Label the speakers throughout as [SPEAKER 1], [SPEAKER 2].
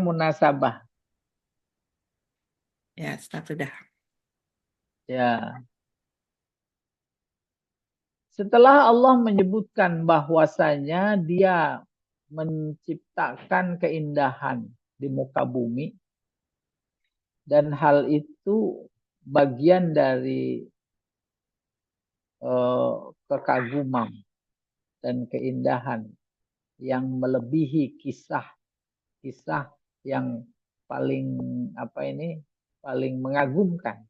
[SPEAKER 1] munasabah.
[SPEAKER 2] Ya, start sudah.
[SPEAKER 1] Ya. Setelah Allah menyebutkan bahwasanya Dia menciptakan keindahan di muka bumi, dan hal itu bagian dari kekaguman dan keindahan yang melebihi kisah yang paling paling mengagumkan,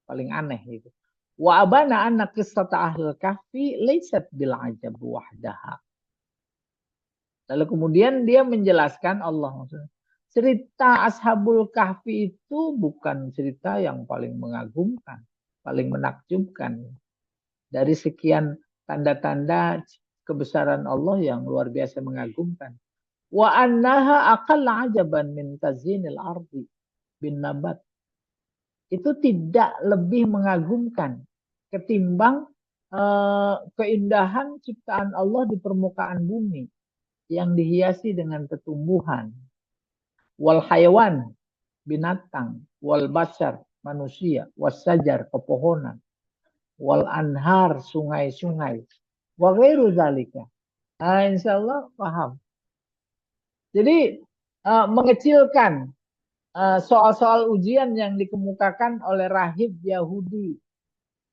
[SPEAKER 1] paling aneh itu. Wa abana anna qissata ahlul kahfi laysat bil ajab wahdaha. Lalu kemudian dia menjelaskan Allah maksudnya, cerita Ashabul Kahfi itu bukan cerita yang paling mengagumkan, paling menakjubkan. Dari sekian tanda-tanda kebesaran Allah yang luar biasa mengagumkan. Wa annaha aqalla ajaban min tazinil ardi bin nabat. Itu tidak lebih mengagumkan ketimbang keindahan ciptaan Allah di permukaan bumi yang dihiasi dengan tumbuhan, wal hayawan binatang, wal bashar manusia, wasajar pepohonan, wal anhar sungai-sungai, wa ghairu zalika. Insyaallah paham. Jadi mengecilkan soal-soal ujian yang dikemukakan oleh rahib Yahudi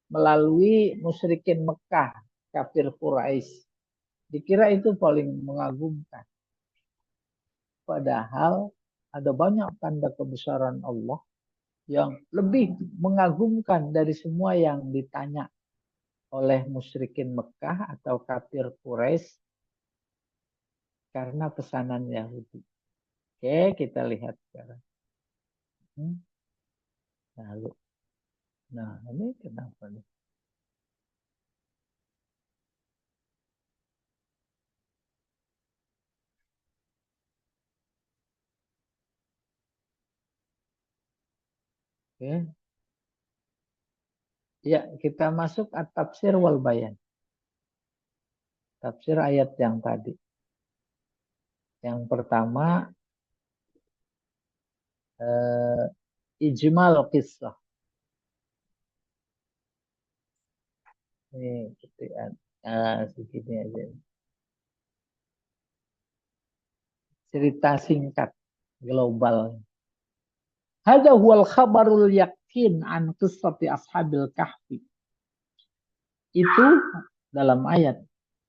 [SPEAKER 1] melalui musyrikin Mekah, kafir Quraisy. Dikira itu paling mengagumkan. Padahal ada banyak tanda kebesaran Allah yang lebih mengagumkan dari semua yang ditanya oleh musyrikin Mekah atau kafir Quraisy karena pesanan Yahudi. Oke, kita lihat sekarang. Lalu, nah ini kenapa nih? Oke. Ya, kita masuk at-tafsir wal bayan. Tafsir ayat yang tadi. Yang pertama, ijmal qissah. Ini segini aja. Cerita singkat global. Hadza huwal khabarul yakin an qissati ashabil kahfi. Itu dalam ayat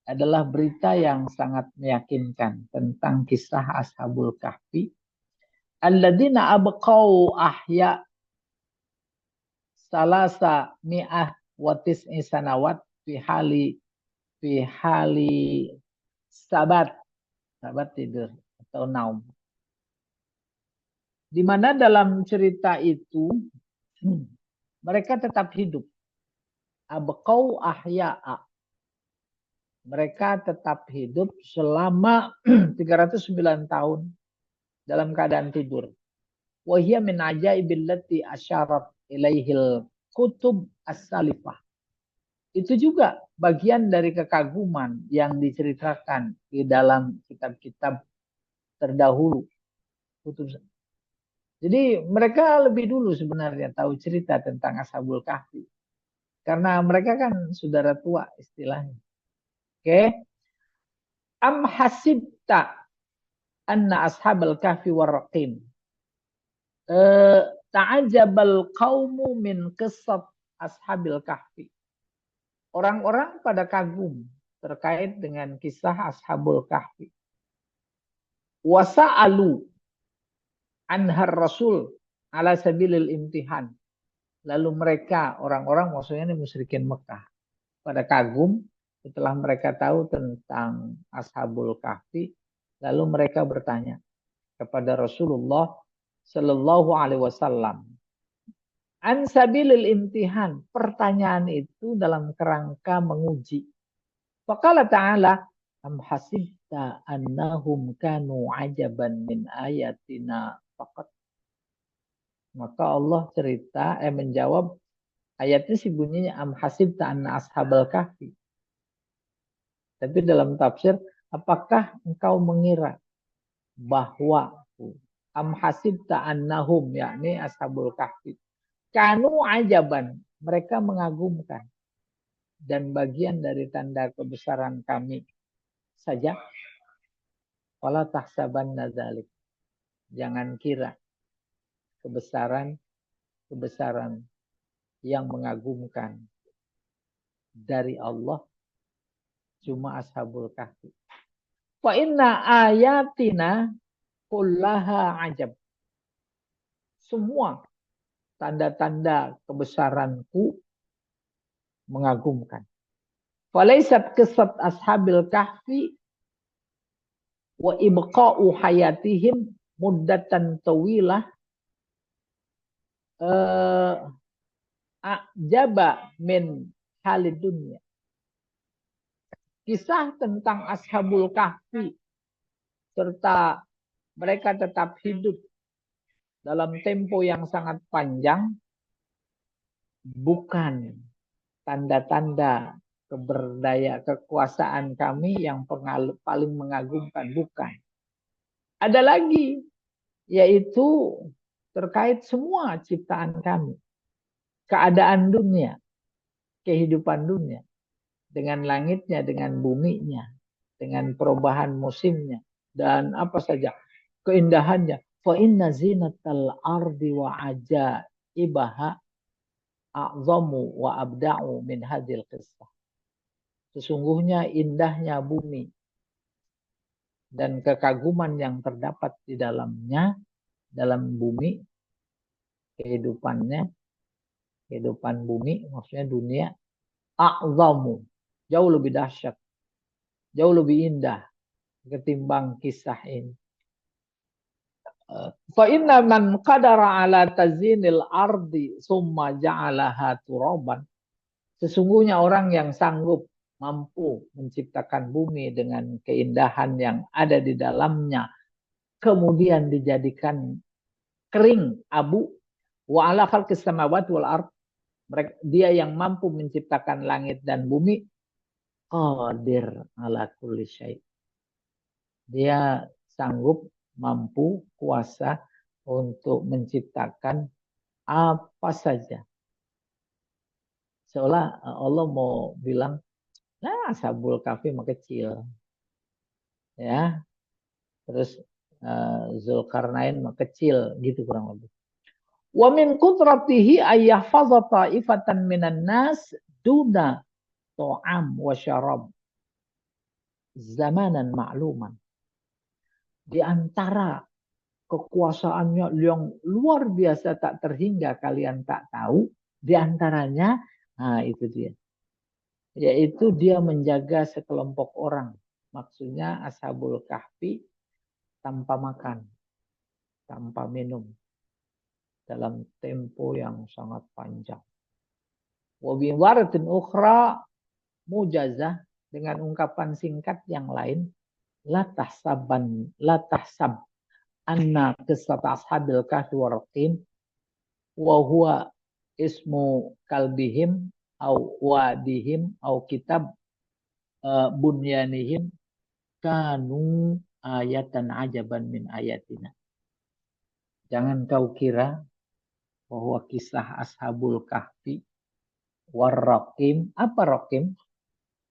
[SPEAKER 1] adalah berita yang sangat meyakinkan tentang kisah ashabul kahfi. Alladzina abqau ahya salasa mi'ah wa tis'i sanawat fi hali sabat tidur atau naum. Di mana dalam cerita itu mereka tetap hidup. Abqau ahya'a. Mereka tetap hidup selama 309 tahun dalam keadaan tidur. Wa hiya min ajaibil lati asyarat ilaihil kutub as-salifah. Itu juga bagian dari kekaguman yang diceritakan di dalam kitab-kitab terdahulu. Jadi mereka lebih dulu sebenarnya tahu cerita tentang Ashabul Kahfi. Karena mereka kan saudara tua istilahnya. Oke. Am hasibta anna ashabal kahfi warraqim. Ta'ajabal qaumu min qissat ashabil kahfi. Orang-orang pada kagum terkait dengan kisah ashabul kahfi. Wasa'alu anhar rasul ala sabilil imtihan. Lalu mereka, orang-orang maksudnya ini musyrikin Mekah, pada kagum setelah mereka tahu tentang ashabul kahfi. Lalu mereka bertanya kepada Rasulullah Sallallahu Alaihi Wasallam, an sabilil imtihan. Pertanyaan itu dalam kerangka menguji. Faqala ta'ala, am hasibta annahum kanu ajaban min ayatina faqat. Maka Allah menjawab ayatnya sih bunyinya am hasibta anna ashabal kahfi. Tapi dalam tafsir, apakah engkau mengira bahwa Am hasibta annahum, yakni ashabul kahfi. Kanu ajaban, mereka mengagumkan. Dan bagian dari tanda kebesaran kami saja. Wala tahsabanna dzalik. Jangan kira kebesaran yang mengagumkan dari Allah cuma ashabul kahfi. Fa inna ayatina kullaha ajab. Semua tanda-tanda kebesaranku mengagumkan. Falaisat qissat ashabil kahfi wa ibqa'u hayatihim muddatan tawilah ajaba min halid dunya. Kisah tentang ashabul kahfi serta mereka tetap hidup dalam tempo yang sangat panjang bukan tanda-tanda kekuasaan kami yang paling mengagumkan, bukan. Ada lagi, yaitu terkait semua ciptaan kami. Keadaan dunia, kehidupan dunia. Dengan langitnya, dengan buminya, dengan perubahan musimnya, dan apa saja. Keindahannya. Fa inna zinatal ardi wa ajaibaha a'zamu wa abda'u min hadil qissah. Sesungguhnya indahnya bumi dan kekaguman yang terdapat di dalamnya, dalam bumi, kehidupannya, kehidupan bumi, maksudnya dunia, a'zamu, jauh lebih dahsyat, jauh lebih indah ketimbang kisah ini. Fa inna man qadara ala tazinil ardi summa ja'alaha turaban. Sesungguhnya orang yang sanggup mampu menciptakan bumi dengan keindahan yang ada di dalamnya, kemudian dijadikan kering, abu, wa ala khalqis samawati wal ard. Dia yang mampu menciptakan langit dan bumi, qadir ala kulli syai. Dia sanggup, mampu, kuasa untuk menciptakan apa saja. Seolah Allah mau bilang, nah ashabul kahfi mah kecil. Ya. Terus Zulkarnain mah kecil gitu kurang lebih. Wa min qudratihi ayyahfaza ta'ifatan minan nas duna ta'am wa syarab zamanan ma'luman. Di antara kekuasaannya yang luar biasa tak terhingga kalian tak tahu, di antaranya, nah itu dia. Yaitu dia menjaga sekelompok orang. Maksudnya ashabul kahfi tanpa makan, tanpa minum. Dalam tempo yang sangat panjang. Wa bi waratin ukhra mujazah, dengan ungkapan singkat yang lain, la tahsab anna qissat ashabil kahfi wa raqim wa huwa ismu kalbihim au wadihim au kitab bunyanihim kanu ayatan ajaban min ayatina. Jangan kau kira bahwa kisah ashabul kahfi warraqim, apa raqim?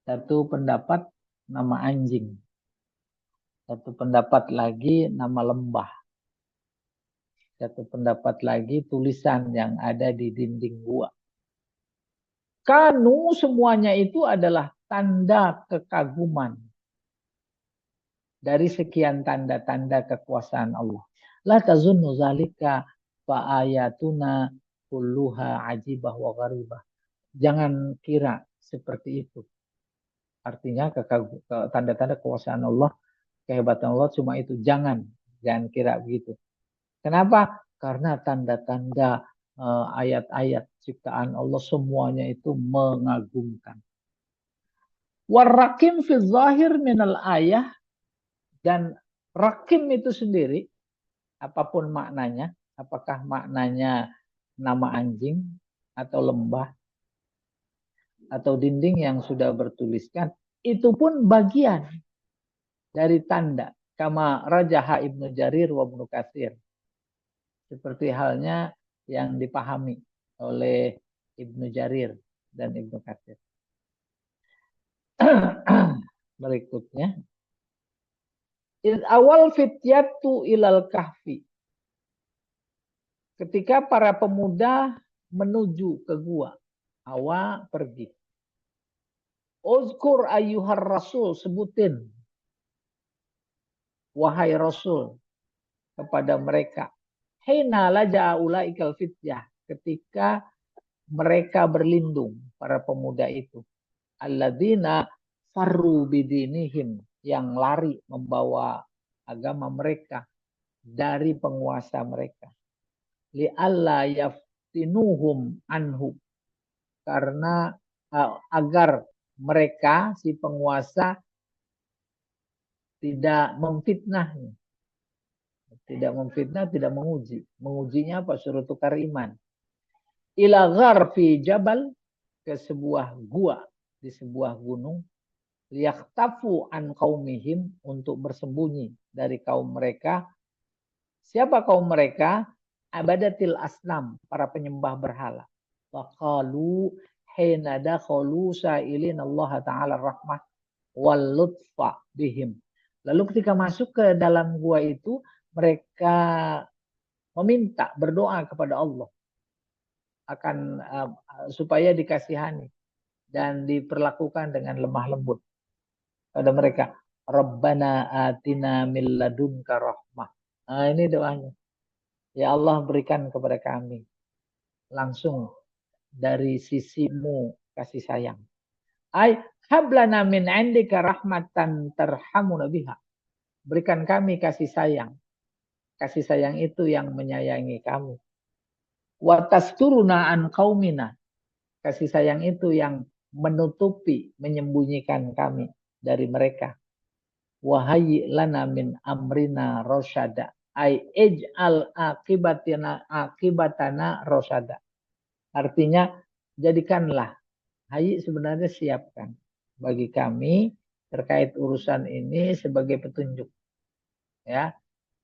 [SPEAKER 1] Satu pendapat nama anjing, satu pendapat lagi nama lembah, satu pendapat lagi tulisan yang ada di dinding gua. Kanu semuanya itu adalah tanda kekaguman dari sekian tanda-tanda kekuasaan Allah. La tazunnu zalika fa ayatuna kulluha ajibah wa gharibah. Jangan kira seperti itu. Artinya tanda-tanda kekuasaan Allah, kehebatan Allah cuma itu. Jangan kira begitu. Kenapa? Karena tanda-tanda ayat-ayat ciptaan Allah semuanya itu mengagumkan. Warrakim fi zahir minal ayah, dan rakim itu sendiri, apapun maknanya, apakah maknanya nama anjing atau lembah atau dinding yang sudah bertuliskan, itu pun bagian dari tanda. Kama rajaha Ibnu Jarir wa Ibnu Katsir. Seperti halnya yang dipahami oleh Ibnu Jarir dan Ibnu Katsir. Berikutnya, awal fityatu ilal kahfi. Ketika para pemuda menuju ke gua, Hawa pergi. Uzkur ayyuhar rasul, sebutin wahai rasul kepada mereka. Hina laja'a ulaikal fityah, ketika mereka berlindung, para pemuda itu. Alladzina farru bidinihim, yang lari membawa agama mereka dari penguasa mereka. Li'alla yaftinuhum anhu, karena agar mereka, si penguasa, tidak memfitnahnya. Tidak memfitnah, tidak menguji. Mengujinya apa? Suruh tukar iman. Ila gharfi jabal, ke sebuah gua di sebuah gunung. Liyaktafu an qaumihim, untuk bersembunyi dari kaum mereka. Siapa kaum mereka? Abadatil asnam, para penyembah berhala. Waqalu hina dakhalu sa'ilin Allah Ta'ala rahmah wal lutfa bihim. Lalu ketika masuk ke dalam gua itu, mereka meminta, berdoa kepada Allah akan supaya dikasihani dan diperlakukan dengan lemah lembut pada mereka. Rabbana atina min ladunka rahmah. Nah, ini doanya. Ya Allah, berikan kepada kami langsung dari sisimu kasih sayang. Ay hablana min indika rahmatan tarhamuna biha. Berikan kami kasih sayang. Kasih sayang itu yang menyayangi kami. Wa tasturuna an qaumina. Kasih sayang itu yang menutupi, menyembunyikan kami dari mereka. Wahai lana min amrina rosyada. Ay ij'al akibatana rosyada. Artinya, jadikanlah, hayy sebenarnya siapkan bagi kami terkait urusan ini sebagai petunjuk. Ya,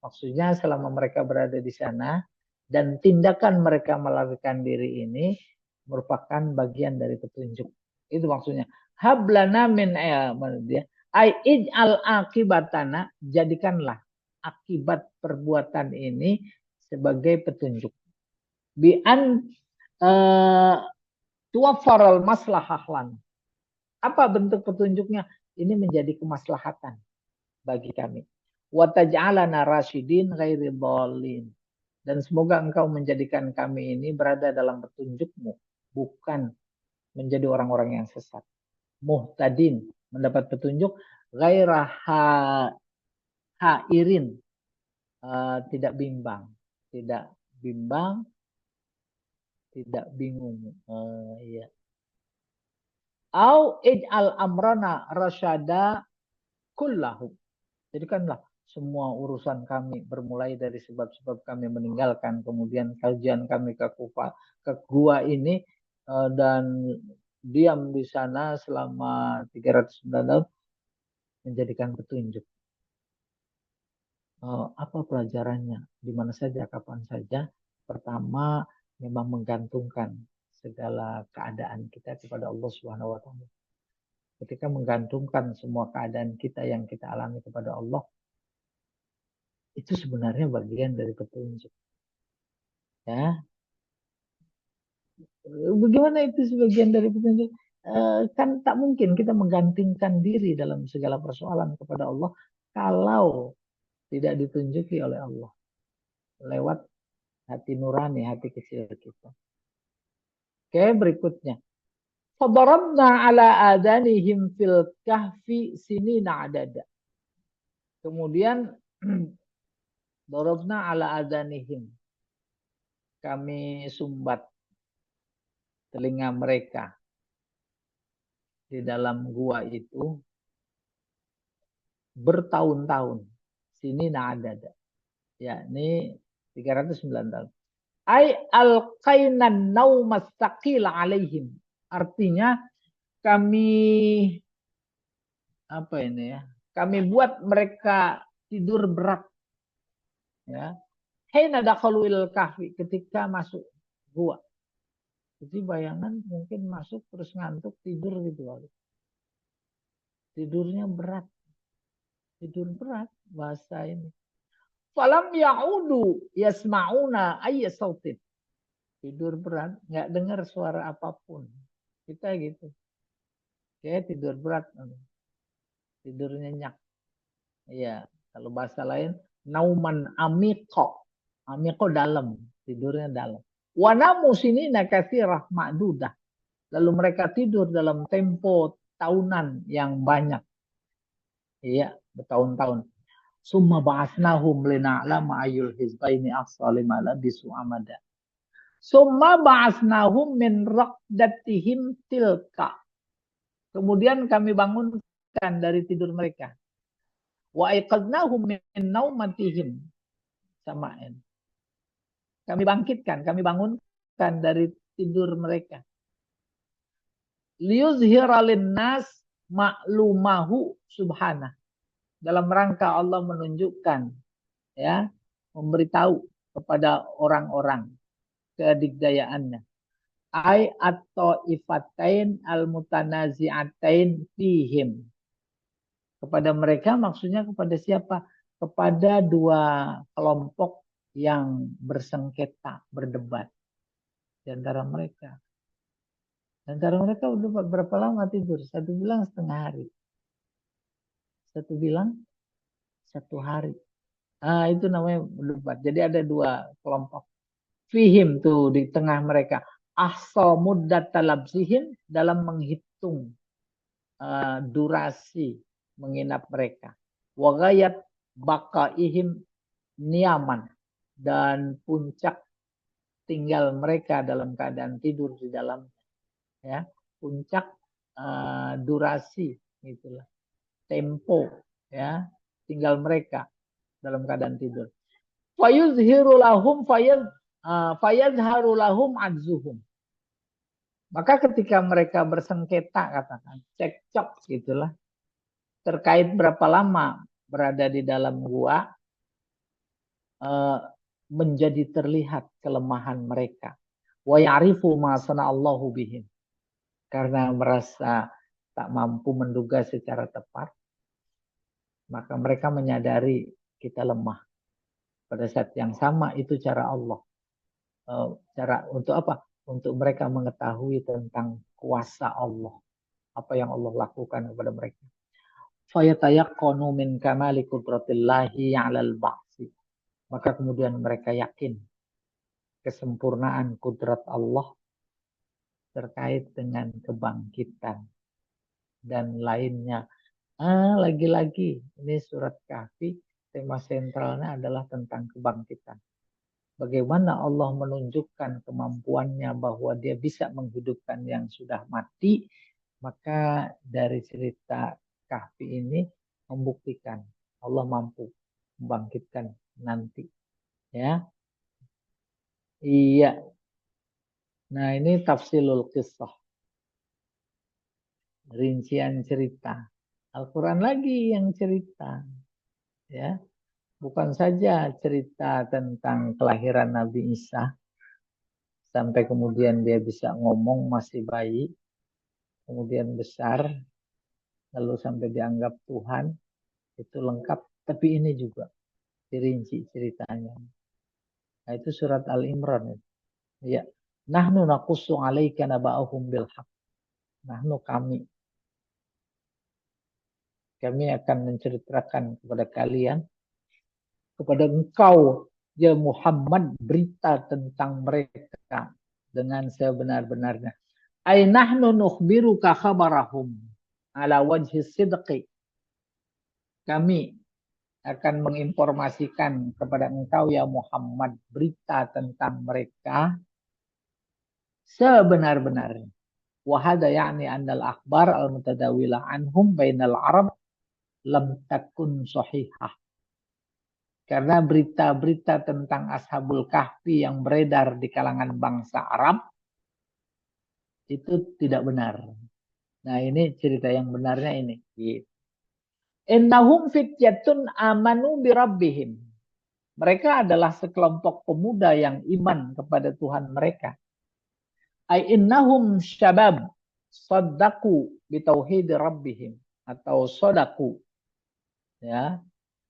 [SPEAKER 1] maksudnya selama mereka berada di sana dan tindakan mereka melarikan diri ini merupakan bagian dari petunjuk. Itu maksudnya. Hablana min dia. Ai ij'al akibatana, jadikanlah akibat perbuatan ini sebagai petunjuk. Bi'an tuwaffaral maslahah lan. Apa bentuk petunjuknya? Ini menjadi kemaslahatan bagi kami. Wa taj'alana rasyidin ghairi dhalin. Dan semoga engkau menjadikan kami ini berada dalam petunjukmu, bukan menjadi orang-orang yang sesat. Muhtadin, mendapat petunjuk, ghairah hairin, tidak bimbang, tidak bimbang, tidak bingung. Iya. Au ij'al amrana rasyada kullahu. Jadikanlah semua urusan kami, bermulai dari sebab-sebab kami meninggalkan, kemudian kajian kami ke gua ini, dan diam di sana selama 309 tahun, menjadikan petunjuk. Apa pelajarannya? Di mana saja, kapan saja. Pertama, memang menggantungkan segala keadaan kita kepada Allah Subhanahu wa taala. Ketika menggantungkan semua keadaan kita yang kita alami kepada Allah, itu sebenarnya bagian dari petunjuk. Ya, bagaimana itu sebagian dari petunjuk? Kan tak mungkin kita menggantungkan diri dalam segala persoalan kepada Allah kalau tidak ditunjuki oleh Allah lewat hati nurani, hati kecil kita. Oke, berikutnya. Fadarabna ala adanihim fil kahfi sinina adada. Kemudian darabna ala adanihim. Kami sumbat telinga mereka di dalam gua itu bertahun-tahun. Sinina adada. Ya, ini 309 tahun. Ai alqainan naumas taqil alaihim. Artinya kami apa ini ya? Kami buat mereka tidur berat. Ya. Hina dakhalu ilal kahfi, ketika masuk gua. Jadi bayangan mungkin masuk terus ngantuk tidur gitu. Tidurnya berat. Tidur berat bahasa ini. Falam ya'udu yasma'una ayya sautin. Tidur berat, nggak dengar suara apapun. Kita gitu. Kayak tidur berat. Tidur nyenyak. Iya, kalau bahasa lain nauman amiko. Amiko dalam, tidurnya dalam. Wanamu sini nakatsirah ma'dudah. Lalu mereka tidur dalam tempo tahunan yang banyak. Iya, bertahun-tahun. Summa ba'asnahum lina'lama ayyul hizbaini ahsalima labisu amada. Summa ba'asnahum min raqdatihim tilka. Kemudian kami bangunkan dari tidur mereka. Wa aiqadnahum min naumatihim. Samain. Kami bangunkan dari tidur mereka. Liyuzhira linnas ma'lumahu subhanah. Dalam rangka Allah menunjukkan, ya, memberitahu kepada orang-orang kedigdayaannya. Ai atau ifatain al-mutanazi'atain fihim. Kepada mereka maksudnya kepada siapa? Kepada dua kelompok yang bersengketa, berdebat di antara mereka. Di antara mereka udah berapa lama tidur? Satu bilang setengah hari. Satu bilang 1 hari. Ah, itu namanya berdebat. Jadi ada dua kelompok. Fihim tuh di tengah mereka. Ahsa muddat talabsihim dalam menghitung durasi menginap mereka. Wagayat bakaihim niaman. Dan puncak tinggal mereka dalam keadaan tidur di dalam, ya, puncak durasi itulah tempo, ya, tinggal mereka dalam keadaan tidur. Fayuzhiru lahum fayazharu lahum adzuhum. Maka ketika mereka bersengketa, katakan cekcok gitulah, terkait berapa lama berada di dalam gua, menjadi terlihat kelemahan mereka. Wa ya'rifu ma sana'allahu bihim. Karena merasa tak mampu menduga secara tepat, maka mereka menyadari kita lemah. Pada saat yang sama itu cara Allah. Cara untuk apa? Untuk mereka mengetahui tentang kuasa Allah. Apa yang Allah lakukan kepada mereka. Fayatayaqqanu min kamali qudratillahi 'alal ba'si. Maka kemudian mereka yakin kesempurnaan kudrat Allah terkait dengan kebangkitan dan lainnya. Lagi-lagi ini surat Kahfi, tema sentralnya adalah tentang kebangkitan. Bagaimana Allah menunjukkan kemampuannya bahwa dia bisa menghidupkan yang sudah mati, maka dari cerita Kahfi ini membuktikan Allah mampu membangkitkan nanti, ya. Iya. Nah, ini tafsilul qissah. Rincian cerita. Al-Quran lagi yang cerita, ya. Bukan saja cerita tentang kelahiran Nabi Isa sampai kemudian dia bisa ngomong masih bayi, kemudian besar, lalu sampai dianggap Tuhan, itu lengkap. Tapi ini juga dirinci ceritanya. Nah, itu surat Al-Imran. Ya. Nahnu naqussu 'alaika naba'ahum bil haqq. Nahnu kami akan menceritakan kepada kalian, kepada engkau ya Muhammad, berita tentang mereka dengan sebenar-benarnya. Ay nahnu nukhbiruka khabarahum ala wajhi sidqi. Kami akan menginformasikan kepada engkau ya Muhammad berita tentang mereka sebenar-benarnya. Wa hada ya'ni annal akhbar al-mutadawila anhum bainal arab lam takun sahihah. Karena berita-berita tentang Ashabul Kahfi yang beredar di kalangan bangsa Arab itu tidak benar. Nah, ini cerita yang benarnya ini. 'Innahum fityatun amanu birabbihim. Mereka adalah sekelompok pemuda yang iman kepada Tuhan mereka. Ai innahum syabab saddaku bitauhid rabbihim atau sodaku. Ya,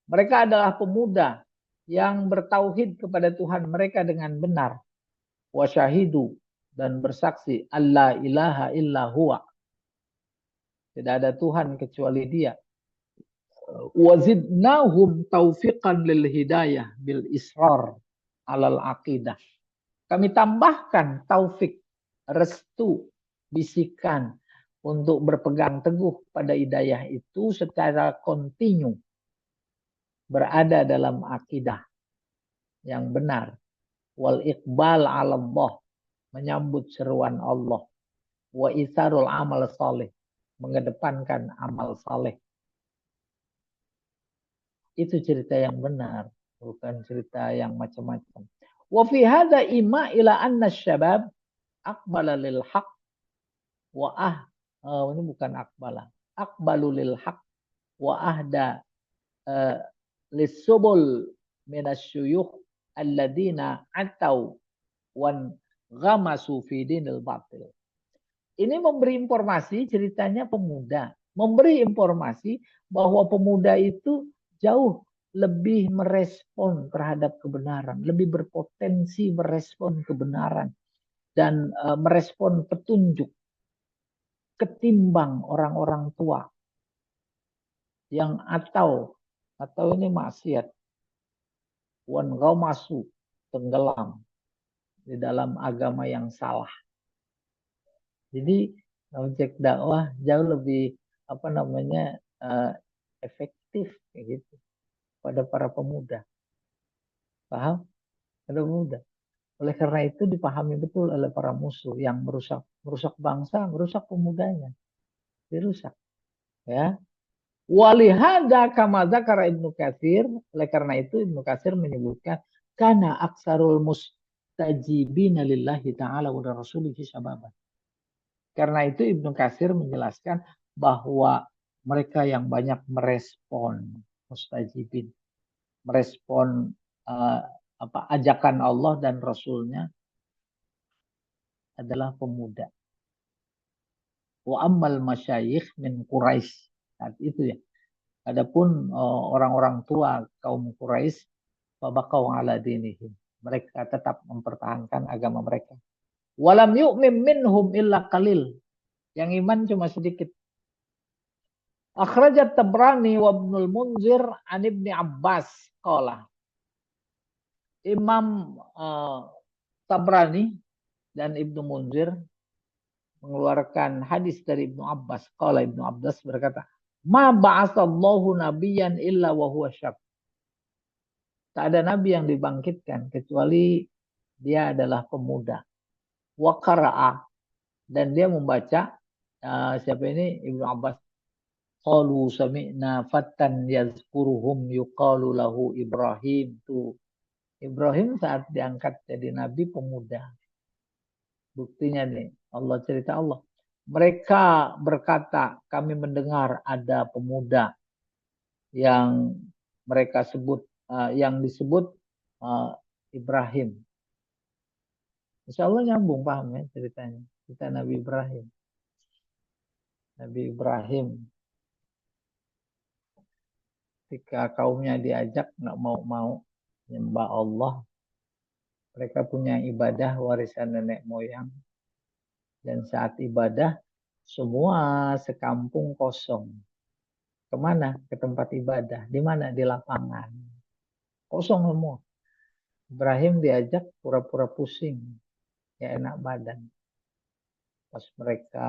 [SPEAKER 1] mereka adalah pemuda yang bertauhid kepada Tuhan mereka dengan benar. Wa syahidu dan bersaksi alla ilaha illa huwa. Tidak ada Tuhan kecuali Dia. Wazidnahum taufiqan lil hidayah bil israr alal aqidah. Kami tambahkan taufik, restu, bisikan untuk berpegang teguh pada hidayah itu secara kontinu. Berada dalam akidah yang benar. Wal iqbal ala Allah. Menyambut seruan Allah. Wa isarul amal saleh. Mengedepankan amal saleh. Itu cerita yang benar, bukan cerita yang macam-macam. Wa fi hadza ima ila anna syabab aqbala lil haq wa ini bukan aqbalu lil haq wa ahda lisubul minasyuyukh alladziina atau wan ghamasu fi dinil batil. Ini memberi informasi ceritanya pemuda, memberi informasi bahwa pemuda itu jauh lebih merespon terhadap kebenaran, lebih berpotensi merespon kebenaran dan merespon petunjuk ketimbang orang-orang tua yang atau ini maksiat, wan ghamasu, tenggelam di dalam agama yang salah. Jadi objek dakwah jauh lebih efektif kayak gitu pada para pemuda. Paham? Pada pemuda. Oleh karena itu dipahami betul oleh para musuh yang merusak bangsa, merusak pemudanya. Dirusak. Ya. Walihada kama dzakara Ibnu Katsir, oleh karena itu Ibnu Katsir menyebutkan kana aksarul mustajibina lillahi ta'ala wa rasulihi sababan. Karena itu Ibnu Katsir menjelaskan bahwa mereka yang banyak merespon mustajibin, merespon ajakan Allah dan Rasulnya adalah pemuda. Wa ammal masyayikh min Quraisy, saat itu ya. Adapun orang-orang tua kaum Quraisy, fabaqau ala dinihim. Mereka tetap mempertahankan agama mereka. Walam yu'min minhum illa qalil. Yang iman cuma sedikit. Akhrajat Tabrani wa Ibnul Munzir an Ibni Abbas qala. Imam Tabrani dan Ibnu Munzir mengeluarkan hadis dari Ibnu Abbas. Qala Ibnu Abbas berkata, "Ma ba'atsallahu nabiyyan illa wa huwa syab." Tak ada nabi yang dibangkitkan kecuali dia adalah pemuda. Wa qara'a, dan dia membaca siapa ini Ibnu Abbas. Qalu sami'na fattan yazkuruhum yuqalu lahu Ibrahim. Tuh, Ibrahim saat diangkat jadi nabi pemuda. Buktinya nih, Allah cerita Allah. Mereka berkata, kami mendengar ada pemuda yang mereka sebut, yang disebut Ibrahim. Insya Allah nyambung, paham ya ceritanya. Kita Nabi Ibrahim. Nabi Ibrahim ketika kaumnya diajak nggak mau menyembah Allah, mereka punya ibadah warisan nenek moyang, dan saat ibadah semua sekampung kosong. Kemana? Ke tempat ibadah. Di mana? Di lapangan. Kosong semua. Ibrahim diajak pura-pura pusing, ya enak badan. Pas mereka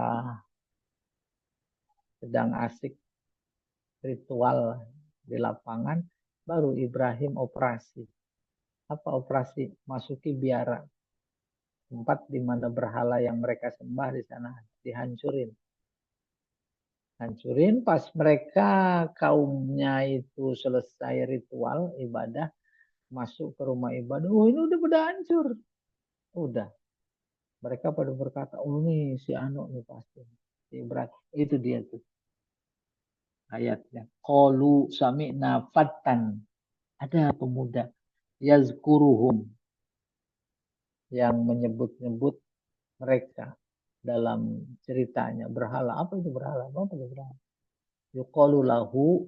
[SPEAKER 1] sedang asik ritual di lapangan, baru Ibrahim operasi. Apa operasi? Masuki biara. Tempat di mana berhala yang mereka sembah di sana dihancurin. Hancurin pas mereka kaumnya itu selesai ritual ibadah, masuk ke rumah ibadah. Oh, ini udah pada hancur. Udah. Mereka pada berkata, oh ini si Anu nih pasti. Si Ibrahim. Itu dia tuh. Ayatnya. Qalu sami'na fattan. Ada pemuda yazkuruhum, yang menyebut-nyebut mereka dalam ceritanya. Berhala, apa itu berhala? Apa itu berhala? Yuqalu lahu,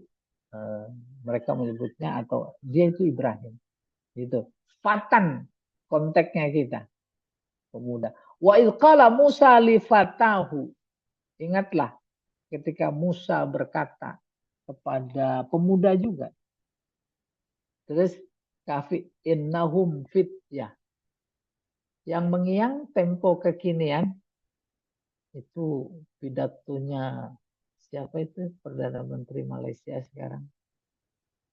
[SPEAKER 1] eh, mereka menyebutnya, atau dia itu Ibrahim. Gitu. Fatan, konteksnya kita, pemuda. Wa ilqala Musa li fatahu. Ingatlah ketika Musa berkata kepada pemuda juga. Terus kafi innahum fityah. Yang mengiang tempo kekinian itu pidatonya siapa itu Perdana Menteri Malaysia sekarang?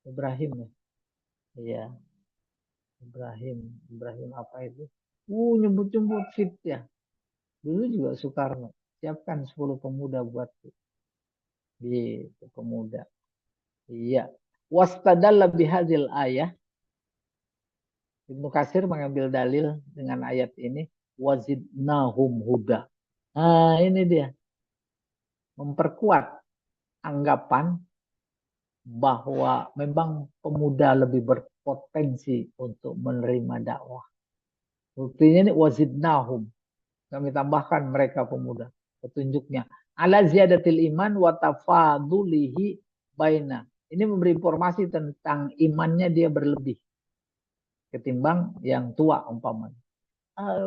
[SPEAKER 1] Ibrahim ya. Iya, Ibrahim apa itu? Nyebut-nyebut fit ya. Dulu juga Soekarno siapkan 10 pemuda buat di pemuda. Iya. Wastadalla bihadzil ayah. Ibnu Katsir mengambil dalil dengan ayat ini, wazidnahum huda. Nah, ini dia. Memperkuat anggapan bahwa memang pemuda lebih berpotensi untuk menerima dakwah. Buktinya ini wazidnahum. Kami tambahkan mereka pemuda. Petunjuknya. Ala ziyadatil iman wa tafadulihi baina. Ini memberi informasi tentang imannya dia berlebih ketimbang yang tua umpamanya.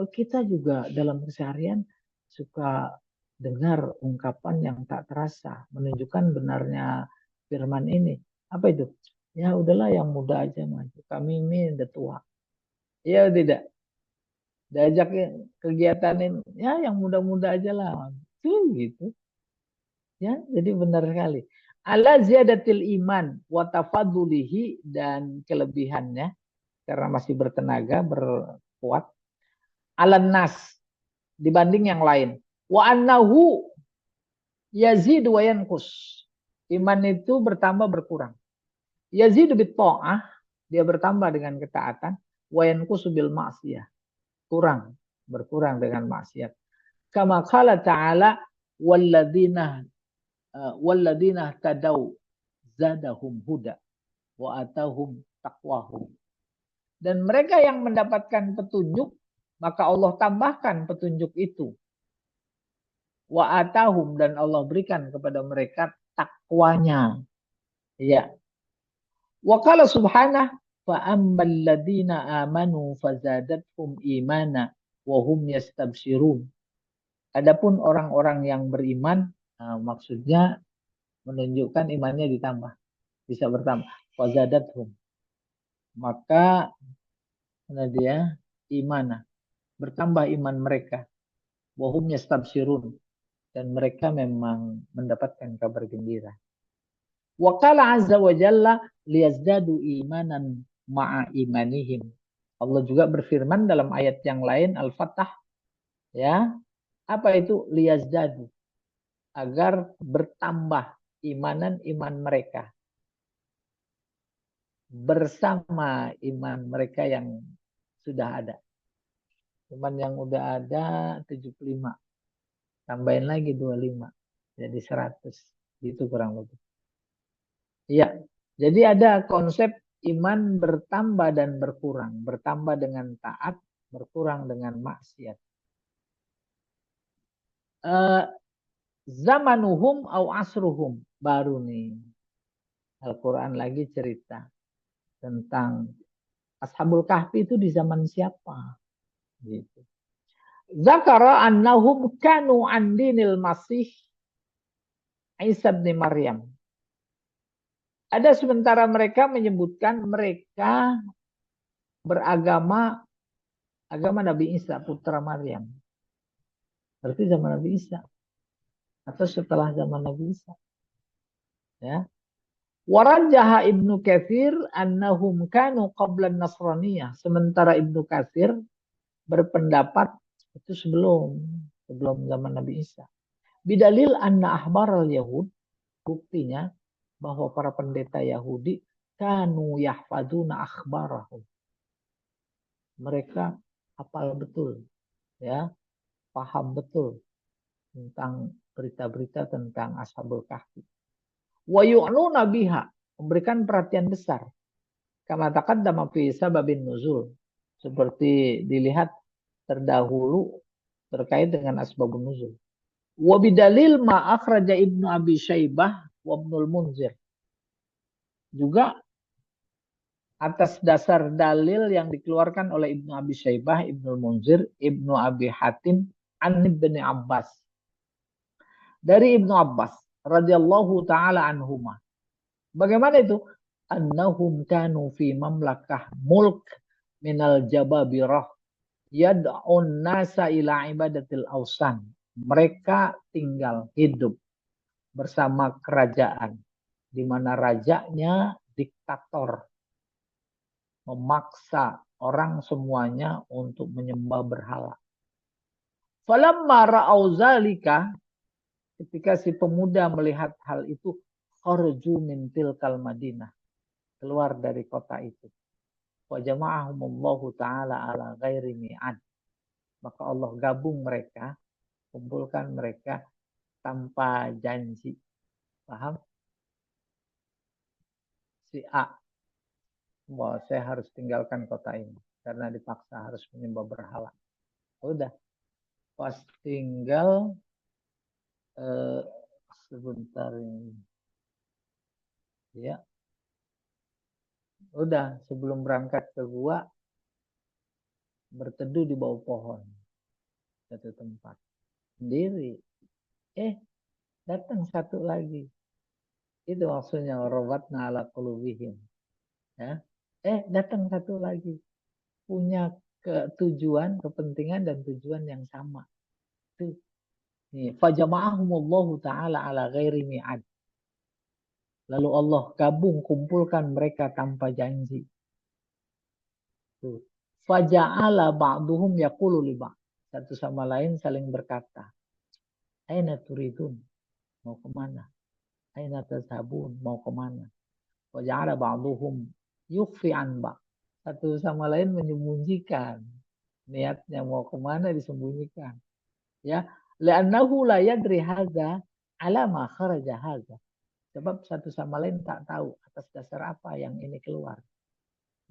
[SPEAKER 1] Kita juga dalam keseharian suka dengar ungkapan yang tak terasa menunjukkan benarnya firman ini. Apa itu? Ya udahlah yang muda aja maju. Kami ini udah tua. Ya tidak. Diajak kegiatan ini, ya yang muda-muda aja lah. Gitu. Ya, jadi benar sekali. Ala ziyadatil iman wa tafadulihi, dan kelebihannya karena masih bertenaga, berkuat. Alan nas, dibanding yang lain. Wa annahu yazid wa yankus. Iman itu bertambah berkurang. Yazid bit ta'ah, dia bertambah dengan ketaatan. Wa yankus bil ma'siyah, kurang, berkurang dengan maksiat. Kama qala ta'ala walladzina tadau zadahum huda wa atahum taqwahum. Dan mereka yang mendapatkan petunjuk, maka Allah tambahkan petunjuk itu. Wa atahum, dan Allah berikan kepada mereka takwanya. Ya. Wa qala subhanahu fa ammal ladzina amanu fazadathum imana wa hum yastabsyirun. Adapun orang-orang yang beriman, maksudnya menunjukkan imannya ditambah, bisa bertambah. Fazadathum, maka dia imana, bertambah iman mereka. Wa hum yastabsyirun, dan mereka memang mendapatkan kabar gembira. Wa qala azza wa jalla liyazdadu imanan ma'a imanihim. Allah juga berfirman dalam ayat yang lain, Al-Fatah, ya. Apa itu liyazdadu? Agar bertambah iman mereka bersama iman mereka yang sudah ada. Iman yang udah ada 75. Tambahin lagi 25. Jadi 100. Gitu kurang lebih. Iya. Jadi ada konsep iman bertambah dan berkurang. Bertambah dengan taat, berkurang dengan maksiat. Zamanuhum au asruhum. Baru nih. Al-Quran lagi cerita tentang Ashabul Kahfi itu di zaman siapa? Gitu. Zakara annahum kanu an dinil Masih Isa bin Maryam. Ada sementara mereka menyebutkan mereka beragama Nabi Isa putra Maryam. Berarti zaman Nabi Isa atau setelah zaman Nabi Isa. Ya. Warajaha Ibnu Katsir annahum kanu qabla Nasraniyah. Sementara Ibnu Katsir berpendapat itu sebelum zaman Nabi Isa. Bidalil anna ahbaral Yahud, buktinya bahwa para pendeta Yahudi kanu yahfadzuna akhbarahum. Mereka hafal betul, ya, paham betul tentang berita-berita tentang Ashabul Kahfi. Wa yu'nuna biha, memberikan perhatian besar. Kama taqaddama fi sababin nuzul. Seperti dilihat terdahulu terkait dengan asbabun nuzul. Wa bidalil ma akhraja Ibnu Abi Syaibah wa Ibnul Munzir. Juga atas dasar dalil yang dikeluarkan oleh Ibnu Abi Syaibah, Ibnul Munzir, Ibnu Abi Hatim, an Ibnu Abbas. Dari Ibnu Abbas radhiyallahu taala anhuma. Bagaimana itu? Annahum kanu fi mamlakah mulk minal jababirah yad'un nasa ila ibadatil awsan. Mereka tinggal hidup bersama kerajaan di mana rajanya diktator memaksa orang semuanya untuk menyembah berhala. Falamma ra'au zalika, ketika si pemuda melihat hal itu, kharaju min tilkal Madinah, keluar dari kota itu. Wa jama'ahumullahu taala ala ghairi mi'ad. Maka Allah gabung mereka, kumpulkan mereka tanpa janji. Paham? Si A, bahwa saya harus tinggalkan kota ini karena dipaksa harus menyembah berhala. Udah, pas tinggal sebentar ini. Ya. Udah, sebelum berangkat ke gua berteduh di bawah pohon satu tempat sendiri. Datang satu lagi. Itu maksudnya rabatna ala qulubihim. Ya. Datang satu lagi. Punya tujuan, kepentingan dan tujuan yang sama. Tuh. Fajama'ahumullahu ta'ala ala ghairi mi'ad. Lalu Allah gabung, kumpulkan mereka tanpa janji. Tuh. Faja'ala ba'duhum yaqulu li ba'd. Satu sama lain saling berkata. Aina turidun? Mau kemana? Aina tazhabun? Mau kemana? Waja'ala ba'duhum yukhfi an ba'. Satu sama lain menyembunyikan. Niatnya mau kemana disembunyikan. Ya, li'annahu la yadri hadza ala ma kharaja hadza. Sebab satu sama lain tak tahu atas dasar apa yang ini keluar.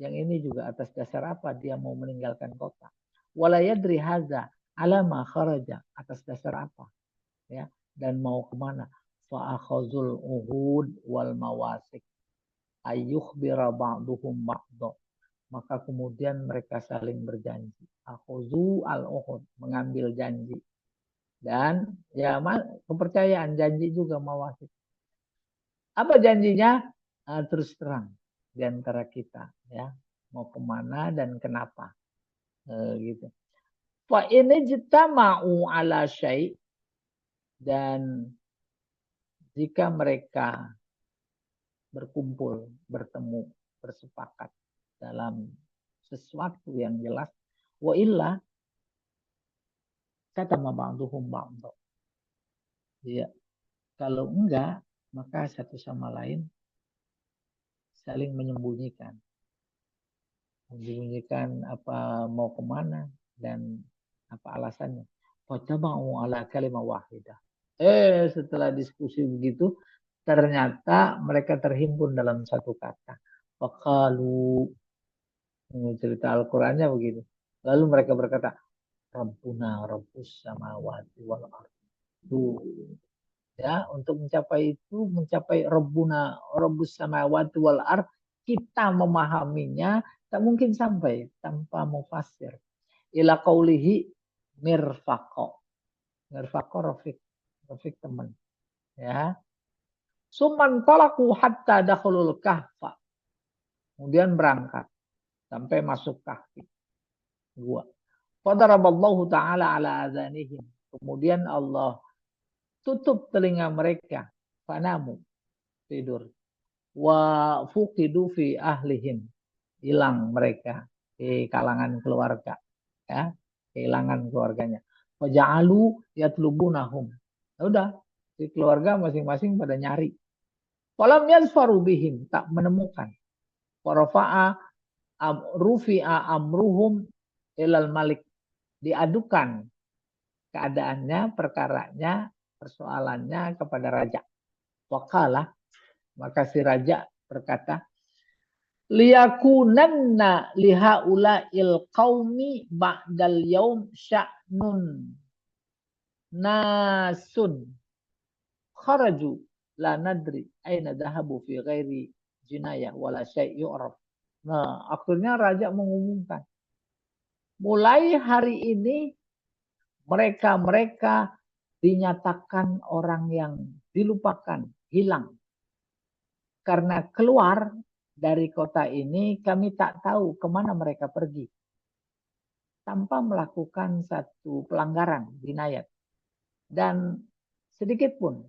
[SPEAKER 1] Yang ini juga atas dasar apa dia mau meninggalkan kota. Wala yadri hadza ala ma kharaja, atas dasar apa. Ya, dan mau kemana. Fa'akhazul uhud wal mawasik ayyukhbira ba'duhum ba'da. Maka kemudian mereka saling berjanji. Akhuzu al-uhud, mengambil janji. Dan ya kepercayaan, janji juga mawasik. Apa janjinya? Terus terang di antara kita, ya, mau kemana dan kenapa, gitu. Fa ini jitama'u ala syai', dan jika mereka berkumpul, bertemu, bersepakat dalam sesuatu yang jelas, wa illa kata ba'duhum ba'd. Ya, kalau enggak, maka satu sama lain saling menyembunyikan. Menyembunyikan apa mau kemana dan apa alasannya. Fataba'u ala kalimah wahidah. Setelah diskusi begitu, ternyata mereka terhimpun dalam satu kata. Faqalu, cerita Al-Qur'annya begitu. Lalu mereka berkata, Rabbuna Rabbus samawati wal ardu. Ya, untuk mencapai itu, mencapai Rabbuna Rabbus samawati wal ard, kita memahaminya tak mungkin sampai tanpa mufassir. Ila qaulihi mirfaqo. Mirfaqo rafiq teman. Ya. Suman talaku hatta dakhulul kahfa. Kemudian berangkat sampai masuk kahfi. Gua. Fadaraballahu ta'ala ala adhanihim. Kemudian Allah tutup telinga mereka. Fanamu. Tidur. Wa fuqidu fi ahlihim. Hilang mereka di kalangan keluarga. Ya. Kehilangan keluarganya. Faja'alu yatlubunahum. Udah. Di keluarga masing-masing pada nyari. Walam yazfaru bihim. Tak menemukan. Warafa'a rufi'a amruhum ilal malik. Diadukan keadaannya, perkaranya, persoalannya kepada raja. Waqalah, maka si raja berkata, liyakunanna lihaula'il qaumi ba'dal yaum sya'nun nasun kharaju la nadri aina dhahabu fi ghairi jinayah wala syai' yu'raf. Nah, akhirnya raja mengumumkan, mulai hari ini mereka-mereka dinyatakan orang yang dilupakan, hilang. Karena keluar dari kota ini kami tak tahu kemana mereka pergi. Tanpa melakukan satu pelanggaran, jinayat. Dan sedikit pun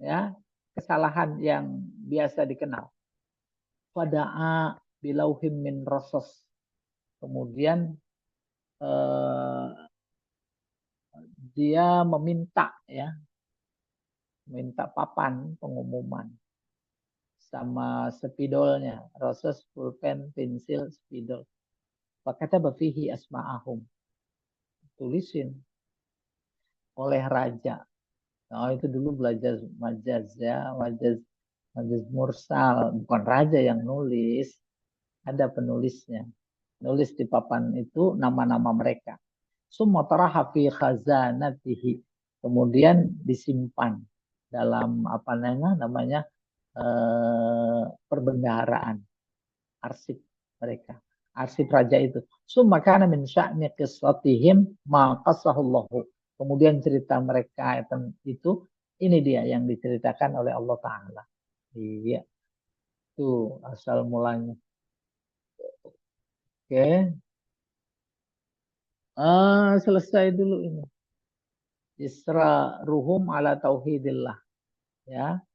[SPEAKER 1] ya kesalahan yang biasa dikenal. Fada'a bilauhim min rasos. Kemudian dia meminta papan pengumuman sama spidolnya, rasos, pulpen, pensil, spidol. Fakata bafihi asma'ahum. Tulisin oleh raja. Nah, itu dulu belajar majaz ya, majaz mursal, bukan raja yang nulis, ada penulisnya. Nulis di papan itu nama-nama mereka. Summa taraha fi khazanatihi. Kemudian disimpan dalam apa namanya perbendaharaan, arsip mereka. Arsip raja itu. Summa kana min sya'ni qissatihim ma qassahullahu. Kemudian cerita mereka itu ini dia yang diceritakan oleh Allah Ta'ala. Iya, itu asal mulanya. Oke. Selesai dulu ini. Isra ruhum ala tauhidillah. Ya.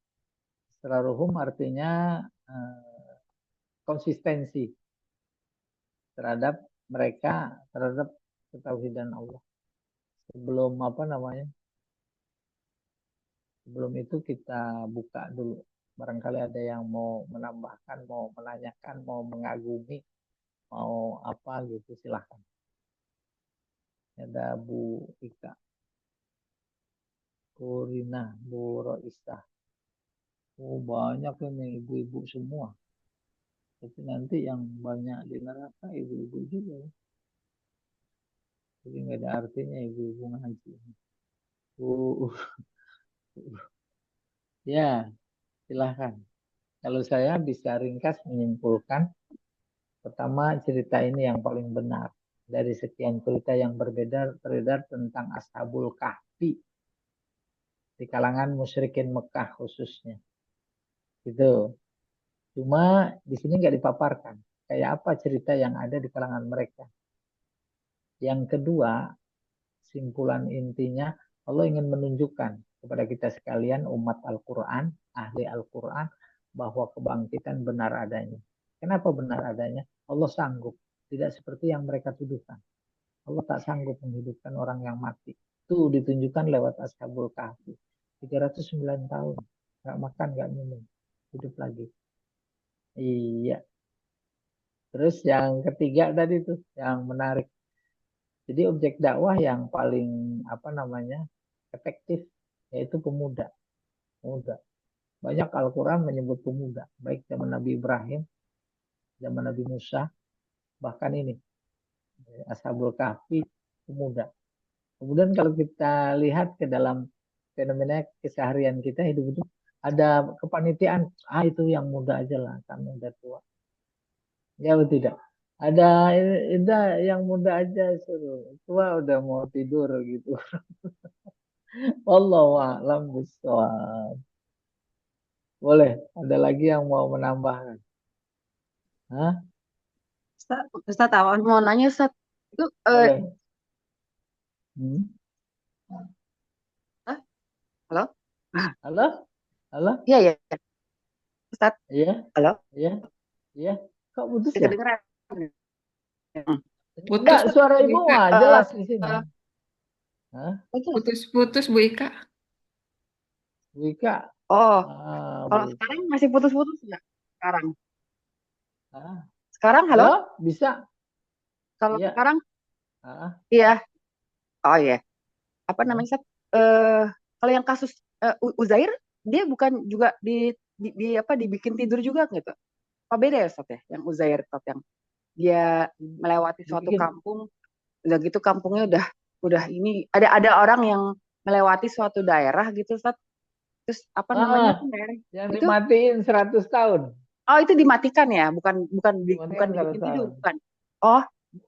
[SPEAKER 1] Isra ruhum artinya konsistensi terhadap mereka, terhadap ketauhidan Allah. Sebelum apa namanya? Sebelum itu kita buka dulu. Barangkali ada yang mau menambahkan, mau menanyakan, mau mengagumi, mau apa gitu, silahkan. Ada Bu Ika, Bu Rina, Bu Roisa. Oh, banyak ini ibu-ibu semua. Tapi nanti yang banyak di neraka ibu-ibu juga. Jadi nggak ada artinya ibu-ibu ngaji. Ya, silahkan. Kalau saya bisa ringkas menyimpulkan, pertama cerita ini yang paling benar. Dari sekian cerita yang berbeda beredar tentang Ashabul Kahfi di kalangan musyrikin Mekah khususnya. Itu. Cuma di sini nggak dipaparkan. Kayak apa cerita yang ada di kalangan mereka. Yang kedua, simpulan intinya, Allah ingin menunjukkan kepada kita sekalian umat Al-Quran, ahli Al-Quran, bahwa kebangkitan benar adanya. Kenapa benar adanya? Allah sanggup. Tidak seperti yang mereka tuduhkan. Allah tak sanggup menghidupkan orang yang mati. Itu ditunjukkan lewat Ashabul Kahfi. 309 tahun. Gak makan, gak minum. Hidup lagi. Iya. Terus yang ketiga tadi tuh, yang menarik. Jadi objek dakwah yang paling apa namanya efektif yaitu pemuda. Pemuda. Banyak Al-Quran menyebut pemuda, baik zaman Nabi Ibrahim, zaman Nabi Musa, bahkan ini Ashabul Kahfi pemuda. Kemudian kalau kita lihat ke dalam fenomena keseharian kita hidup itu ada kepanitiaan, itu yang muda aja lah, kami udah tua. Ya betul tidak? Ada ini yang muda aja suruh, tua udah mau tidur gitu. Wallahu a'lam bishawab. Boleh, ada lagi yang mau menambahkan? Hah?
[SPEAKER 2] Ustaz, Ustaz, mau nanya Ustaz. Itu
[SPEAKER 1] Boleh. Hmm?
[SPEAKER 2] ah, halo?
[SPEAKER 1] Halo? Halo?
[SPEAKER 2] Iya ya, Ustaz.
[SPEAKER 1] Iya?
[SPEAKER 2] Halo?
[SPEAKER 1] Iya? Iya? Kok putus
[SPEAKER 2] Tidak
[SPEAKER 1] ya?
[SPEAKER 2] kedengeran.
[SPEAKER 1] Enggak,
[SPEAKER 3] Putus,
[SPEAKER 1] suara
[SPEAKER 3] Bu
[SPEAKER 1] ibu
[SPEAKER 3] Ika.
[SPEAKER 1] mah jelas di sini. Hah?
[SPEAKER 3] Putus-putus, Bu Ika.
[SPEAKER 1] Wika?
[SPEAKER 2] Oh,
[SPEAKER 1] Bu
[SPEAKER 2] kalau
[SPEAKER 1] Wika.
[SPEAKER 2] sekarang masih putus-putus nggak? Sekarang.
[SPEAKER 1] Ah,
[SPEAKER 2] Sekarang halo?
[SPEAKER 1] halo? Bisa?
[SPEAKER 2] Kalau
[SPEAKER 1] Iya.
[SPEAKER 2] sekarang
[SPEAKER 1] Ah,
[SPEAKER 2] iya. Oh iya. Apa
[SPEAKER 1] ah.
[SPEAKER 2] namanya Ustaz? Kalau yang kasus Uzair dia bukan juga di apa dibikin tidur juga gitu. Apa beda ya Ustaz ya? Yang Uzair Ustaz yang dia melewati suatu
[SPEAKER 1] Dibikin.
[SPEAKER 2] kampung, udah gitu kampungnya udah ini ada orang yang melewati suatu daerah gitu Ustaz. Terus apa namanya
[SPEAKER 1] Ah,
[SPEAKER 2] tuh daerah
[SPEAKER 1] yang
[SPEAKER 2] itu?
[SPEAKER 1] dimatiin 100 tahun.
[SPEAKER 2] Oh itu dimatikan ya, bukan bukan bukan
[SPEAKER 1] Dimatikan 100
[SPEAKER 2] dibikin tidur,
[SPEAKER 1] tahun.
[SPEAKER 2] bukan. Oh iya.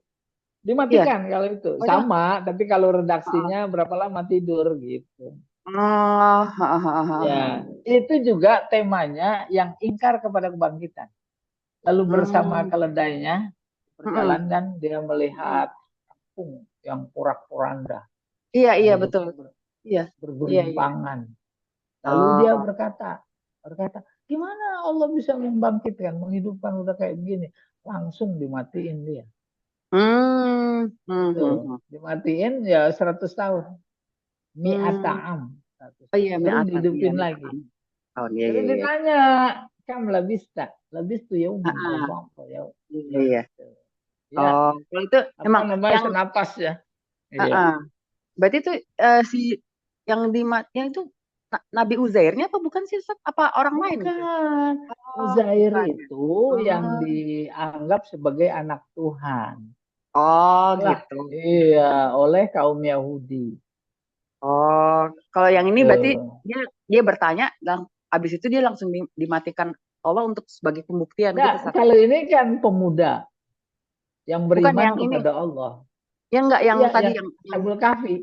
[SPEAKER 1] Dimatikan kalau itu.
[SPEAKER 2] Oh, itu.
[SPEAKER 1] Sama, tapi kalau
[SPEAKER 2] Heeh.
[SPEAKER 1] redaksinya berapa lama tidur gitu.
[SPEAKER 2] Oh, heeh, heeh,
[SPEAKER 1] Ya,
[SPEAKER 2] heeh.
[SPEAKER 1] itu juga temanya yang ingkar kepada kebangkitan. Lalu bersama
[SPEAKER 2] Hmm,
[SPEAKER 1] keledainya
[SPEAKER 2] mm-mm.
[SPEAKER 1] berjalan dan dia
[SPEAKER 2] Mm-mm.
[SPEAKER 1] melihat kampung yang porak-poranda,
[SPEAKER 2] Iya iya betul.
[SPEAKER 1] penduduknya
[SPEAKER 2] Iya iya iya.
[SPEAKER 1] bergelimpangan. Lalu dia
[SPEAKER 2] Oh.
[SPEAKER 1] berkata, gimana Allah bisa membangkitkan, menghidupkan udah kayak begini? Langsung dimatiin dia.
[SPEAKER 2] Hmm, hmm,
[SPEAKER 1] Itu
[SPEAKER 2] hmm, hmm.
[SPEAKER 1] dimatiin ya 100 tahun. Mi'ata
[SPEAKER 2] Hmm.
[SPEAKER 1] am. 100
[SPEAKER 2] Oh
[SPEAKER 1] tahun.
[SPEAKER 2] iya,
[SPEAKER 1] Baru
[SPEAKER 2] mi'atan. Iya,
[SPEAKER 1] dihidupin lagi.
[SPEAKER 2] mi'atan. Tahun. Iya,
[SPEAKER 1] Terus
[SPEAKER 2] iya, iya.
[SPEAKER 1] ditanya, kam labista? Labis tuh ya
[SPEAKER 2] Ah,
[SPEAKER 1] atau apa ya?
[SPEAKER 2] iya, iya.
[SPEAKER 1] Gitu. Ya,
[SPEAKER 2] Oh, kalau itu
[SPEAKER 1] apa
[SPEAKER 2] emang
[SPEAKER 1] namanya
[SPEAKER 2] yang
[SPEAKER 1] senapas ya. Iya.
[SPEAKER 2] berarti itu si yang yang itu Nabi Uzairnya apa bukan sih Ustaz? Apa orang lain gitu?
[SPEAKER 1] Bukan.
[SPEAKER 2] Oh,
[SPEAKER 1] Uzair
[SPEAKER 2] bukan ya.
[SPEAKER 1] itu yang
[SPEAKER 2] Hmm.
[SPEAKER 1] dianggap sebagai anak Tuhan.
[SPEAKER 2] Oh,
[SPEAKER 1] Lah,
[SPEAKER 2] gitu.
[SPEAKER 1] iya, oleh kaum Yahudi.
[SPEAKER 2] Oh, kalau yang ini berarti
[SPEAKER 1] Tuh.
[SPEAKER 2] dia dia bertanya dan habis itu dia langsung dimatikan Allah untuk sebagai pembuktian
[SPEAKER 1] Nah,
[SPEAKER 2] gitu Ustaz ya.
[SPEAKER 1] kalau ini kan pemuda yang
[SPEAKER 2] Bukan
[SPEAKER 1] beriman
[SPEAKER 2] yang ini.
[SPEAKER 1] kepada Allah.
[SPEAKER 2] Yang enggak yang
[SPEAKER 1] Iya,
[SPEAKER 2] tadi
[SPEAKER 1] yang
[SPEAKER 2] yang
[SPEAKER 1] Ashabul Kahfi.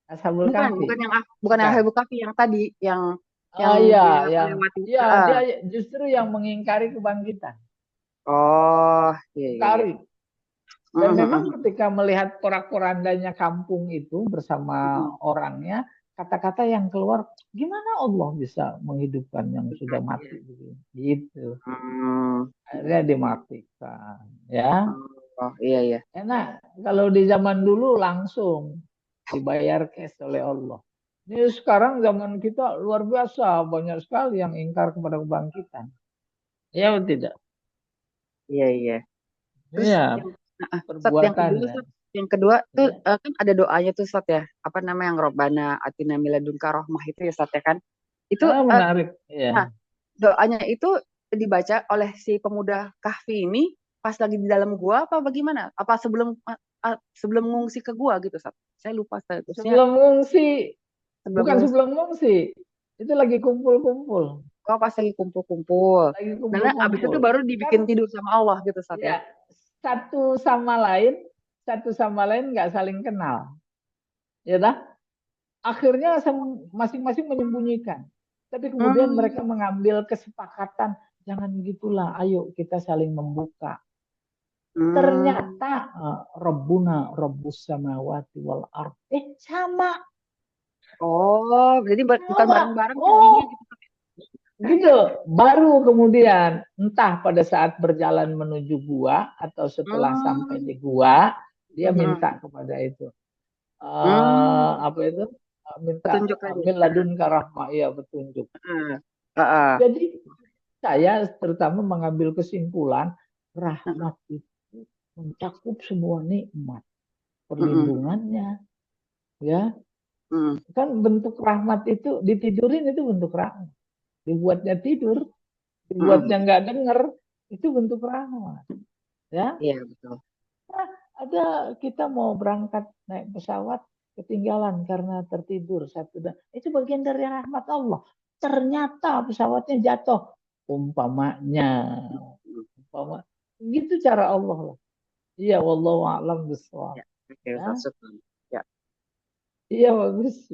[SPEAKER 1] Ashabul
[SPEAKER 2] bukan
[SPEAKER 1] Kahfi.
[SPEAKER 2] bukan yang bukan yang
[SPEAKER 1] Bukan.
[SPEAKER 2] Ahlul Kahfi yang tadi yang
[SPEAKER 1] Ah, iya,
[SPEAKER 2] dia
[SPEAKER 1] yang
[SPEAKER 2] melewati.
[SPEAKER 1] ya dia justru yang mengingkari kebangkitan.
[SPEAKER 2] Oh, iya iya iya.
[SPEAKER 1] Ingkari. Dan
[SPEAKER 2] Mhm,
[SPEAKER 1] memang
[SPEAKER 2] mhm,
[SPEAKER 1] ketika melihat porak-porandanya kampung itu bersama
[SPEAKER 2] mhm.
[SPEAKER 1] orangnya, kata-kata yang keluar, gimana Allah bisa menghidupkan yang sudah
[SPEAKER 2] Iya.
[SPEAKER 1] mati begini? Gitu.
[SPEAKER 2] Hmm.
[SPEAKER 1] Akhirnya dimatikan. Ya,
[SPEAKER 2] Oh, iya iya.
[SPEAKER 1] enak. Kalau di zaman dulu langsung dibayar cash oleh Allah. Ini sekarang zaman kita luar biasa, banyak sekali yang ingkar kepada kebangkitan. Ya atau tidak?
[SPEAKER 2] Iya iya. Terus
[SPEAKER 1] Iya,
[SPEAKER 2] yang Ustaz, yang kedua
[SPEAKER 1] perbuatannya.
[SPEAKER 2] Ustaz, yang kedua tuh
[SPEAKER 1] Ya.
[SPEAKER 2] kan ada doanya tuh Ustaz ya. Apa namanya yang Robbana atina miladunka rahmah itu ya Ustaz ya kan. Itu
[SPEAKER 1] Ah, menarik. Ya.
[SPEAKER 2] nah, doanya itu dibaca oleh si pemuda kahfi ini pas lagi di dalam gua apa bagaimana? Apa sebelum ngungsi ke gua gitu Ustaz? Saya lupa statusnya
[SPEAKER 1] Sebelum mengungsi,
[SPEAKER 2] sebelum
[SPEAKER 1] bukan
[SPEAKER 2] ngungsi.
[SPEAKER 1] sebelum mengungsi, itu lagi kumpul-kumpul,
[SPEAKER 2] Oh, pas lagi kumpul-kumpul.
[SPEAKER 1] lagi
[SPEAKER 2] Nah, abis itu
[SPEAKER 1] kumpul-kumpul.
[SPEAKER 2] baru
[SPEAKER 1] Kan
[SPEAKER 2] dibikin tidur sama Allah gitu Ustaz ya.
[SPEAKER 1] ya satu sama lain, satu sama lain nggak saling kenal, ya dah. Akhirnya masing-masing menyembunyikan. Tapi kemudian mereka
[SPEAKER 2] Hmm.
[SPEAKER 1] mengambil kesepakatan, jangan begitulah, ayo kita saling membuka.
[SPEAKER 2] Hmm.
[SPEAKER 1] Ternyata Rabbuna Rabbus samawati wal ard. Sama,
[SPEAKER 2] Oh, jadi bukan
[SPEAKER 1] sama.
[SPEAKER 2] bareng-bareng perginya
[SPEAKER 1] Oh,
[SPEAKER 2] gitu.
[SPEAKER 1] gitu. Baru kemudian entah pada saat berjalan menuju gua atau setelah sampai
[SPEAKER 2] Hmm.
[SPEAKER 1] di gua, dia
[SPEAKER 2] Mhm.
[SPEAKER 1] minta kepada itu.
[SPEAKER 2] Hmm.
[SPEAKER 1] Apa itu? Minta
[SPEAKER 2] Petunjuk tadi.
[SPEAKER 1] min ladun karahmah, ya petunjuk.
[SPEAKER 2] Heeh. Heeh.
[SPEAKER 1] Jadi saya terutama mengambil kesimpulan
[SPEAKER 2] Heeh.
[SPEAKER 1] rahmat itu mencakup semua nikmat,
[SPEAKER 2] Mhm.
[SPEAKER 1] perlindungannya, ya.
[SPEAKER 2] Mhm.
[SPEAKER 1] Kan bentuk rahmat itu ditidurin itu bentuk rahmat. Dibuatnya tidur, dibuatnya
[SPEAKER 2] Mhm.
[SPEAKER 1] nggak denger, itu bentuk rahmat. Ya,
[SPEAKER 2] Iya, betul.
[SPEAKER 1] nah, ada kita mau berangkat naik pesawat ketinggalan karena tertidur satu dan itu bagian dari rahmat Allah. Ternyata pesawatnya jatuh, umpamanya, umpama, gitu cara Allah lah. Iya, wallahu a'lam bishawab.
[SPEAKER 2] Ya. Oke,
[SPEAKER 1] Ya,
[SPEAKER 2] Ustaz. Syukran. Ya.
[SPEAKER 1] iya bagus.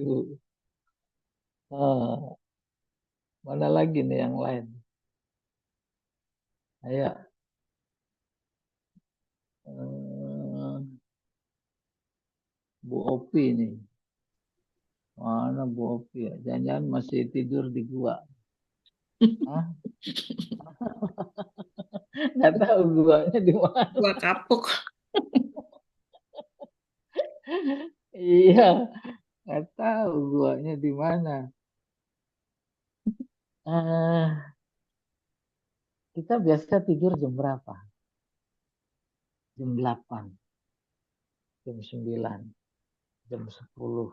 [SPEAKER 1] Oh, mana lagi nih yang lain? Ayo, Bu Opi nih. Mana Bu Opi ya? Jangan-jangan masih tidur di gua. Hah? Nggak tahu guanya di mana.
[SPEAKER 3] Gua kapuk.
[SPEAKER 1] Iya, nggak tahu guanya di mana. Eh, kita biasa tidur jam berapa? Jam 8, jam 9, jam 10.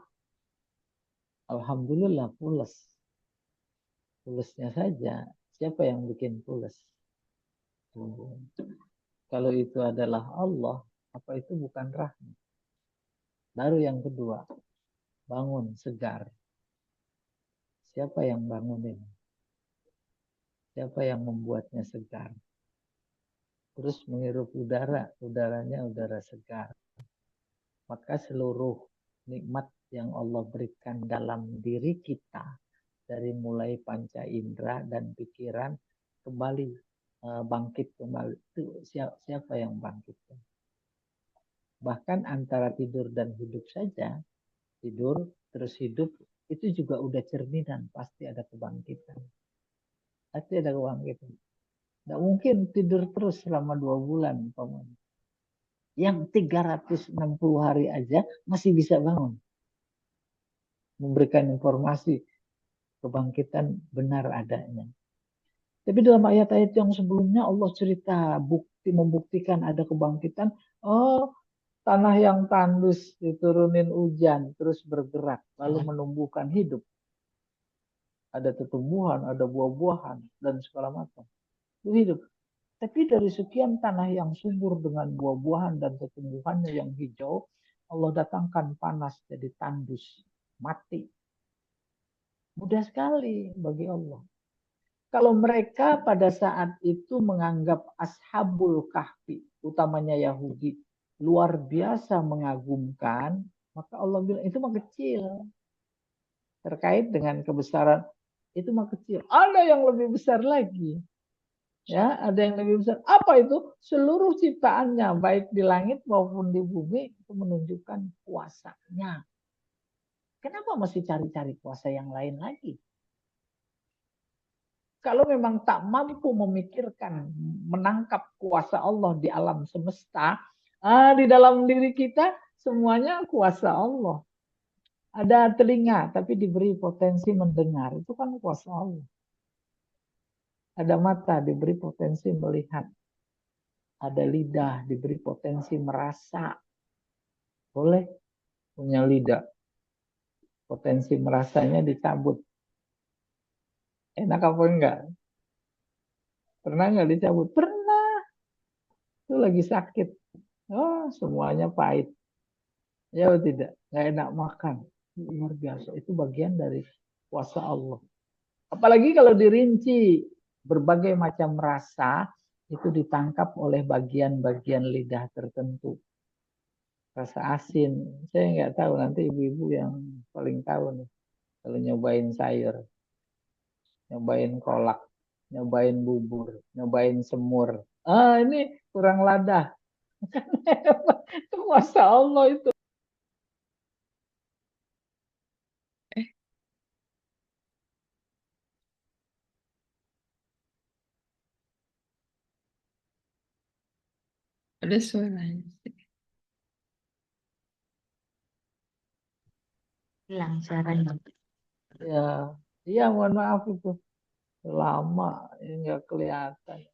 [SPEAKER 1] Alhamdulillah pules. Pulesnya saja. Siapa yang bikin pules? Tuh. Kalau itu adalah Allah, apa itu bukan rahmat? Baru yang kedua, bangun segar. Siapa yang bangunin? Siapa yang membuatnya segar? Terus menghirup udara, udaranya udara segar. Maka seluruh nikmat yang Allah berikan dalam diri kita, dari mulai panca indera dan pikiran, kembali bangkit kembali. Itu siapa yang bangkit? Bahkan antara tidur dan hidup saja, tidur terus hidup, itu juga udah cerminan, pasti ada kebangkitan. Pasti ada kebangkitan. Nggak mungkin tidur terus selama 2 bulan. Yang 360 hari aja masih bisa bangun. Memberikan informasi kebangkitan benar adanya. Tapi dalam ayat-ayat yang sebelumnya Allah cerita membuktikan ada kebangkitan. Oh, tanah yang tandus diturunin hujan terus bergerak lalu menumbuhkan hidup. Ada tumbuhan, ada buah-buahan dan segala macam. Itu hidup. Tapi dari sekian tanah yang subur dengan buah-buahan dan tumbuhannya yang hijau, Allah datangkan panas jadi tandus, mati. Mudah sekali bagi Allah. Kalau mereka pada saat itu menganggap Ashabul Kahfi, utamanya Yahudi, luar biasa mengagumkan, maka Allah bilang itu mah kecil. Terkait dengan kebesaran, itu mah kecil. Ada yang lebih besar lagi. Ya, ada yang lebih besar. Apa itu? Seluruh ciptaannya, baik di langit maupun di bumi, itu menunjukkan kuasanya. Kenapa mesti cari-cari kuasa yang lain lagi? Kalau memang tak mampu memikirkan, menangkap kuasa Allah di alam semesta, di dalam diri kita semuanya kuasa Allah. Ada telinga, tapi diberi potensi mendengar. Itu kan kuasa Allah. Ada mata, diberi potensi melihat. Ada lidah, diberi potensi merasa. Boleh punya lidah. Potensi merasanya dicabut. Enak apa enggak? Pernah enggak dicabut? Pernah. Itu lagi sakit. Oh, semuanya pahit. Ya tidak, nggak enak makan. Luar biasa. Itu bagian dari kuasa Allah. Apalagi kalau dirinci berbagai macam rasa itu ditangkap oleh bagian-bagian lidah tertentu. Rasa asin, saya nggak tahu, nanti ibu-ibu yang paling tahu nih. Kalau nyobain sayur, nyobain kolak, nyobain bubur, nyobain semur. Ini kurang lada. Itu kuasa Allah itu.
[SPEAKER 3] Eh, ada suaranya sih.
[SPEAKER 2] Hilang suaranya.
[SPEAKER 1] Ya, iya mohon maaf itu. Lama ya nggak kelihatan.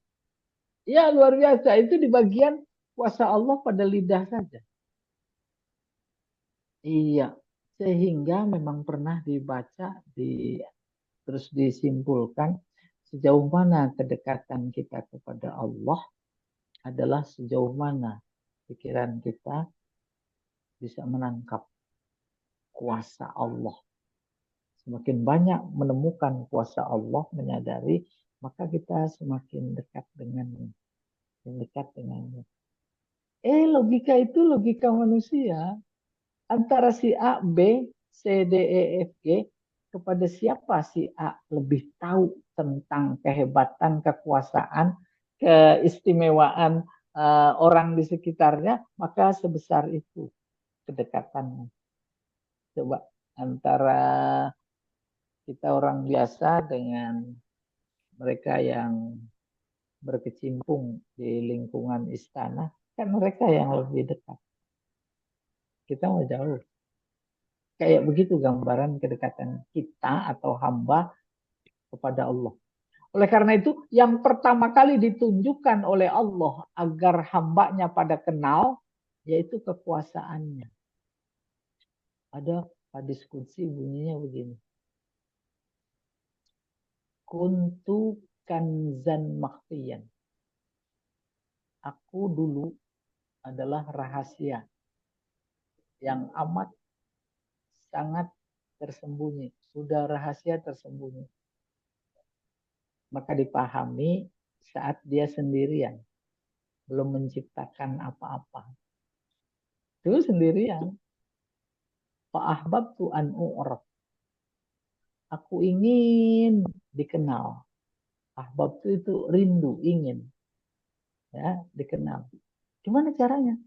[SPEAKER 1] Ya luar biasa. Itu di bagian kuasa Allah pada lidah saja. Iya. Sehingga memang pernah dibaca, terus disimpulkan sejauh mana kedekatan kita kepada Allah adalah sejauh mana pikiran kita bisa menangkap kuasa Allah. Semakin banyak menemukan kuasa Allah, menyadari, maka kita semakin dekat dengannya. Dekat dengannya. Logika itu logika manusia. Antara si A, B, C, D, E, F, G, kepada siapa si A lebih tahu tentang kehebatan, kekuasaan, keistimewaan orang di sekitarnya, maka sebesar itu kedekatannya. Coba antara kita orang biasa dengan mereka yang berkecimpung di lingkungan istana, kan mereka yang lebih dekat. Kita mau jauh. Kayak begitu gambaran kedekatan kita atau hamba kepada Allah. Oleh karena itu, yang pertama kali ditunjukkan oleh Allah agar hambanya pada kenal, yaitu kekuasaannya. Ada hadis qudsi bunyinya begini. Kuntu kanzan makhfiyan. Aku dulu adalah rahasia yang amat sangat tersembunyi. Sudah rahasia tersembunyi. Maka dipahami saat dia sendirian. Belum menciptakan apa-apa. Itu sendirian. Fa'ahbabtu an u'raf. Aku ingin dikenal. Ahbab itu rindu, ingin. Ya, dikenal. Gimana caranya?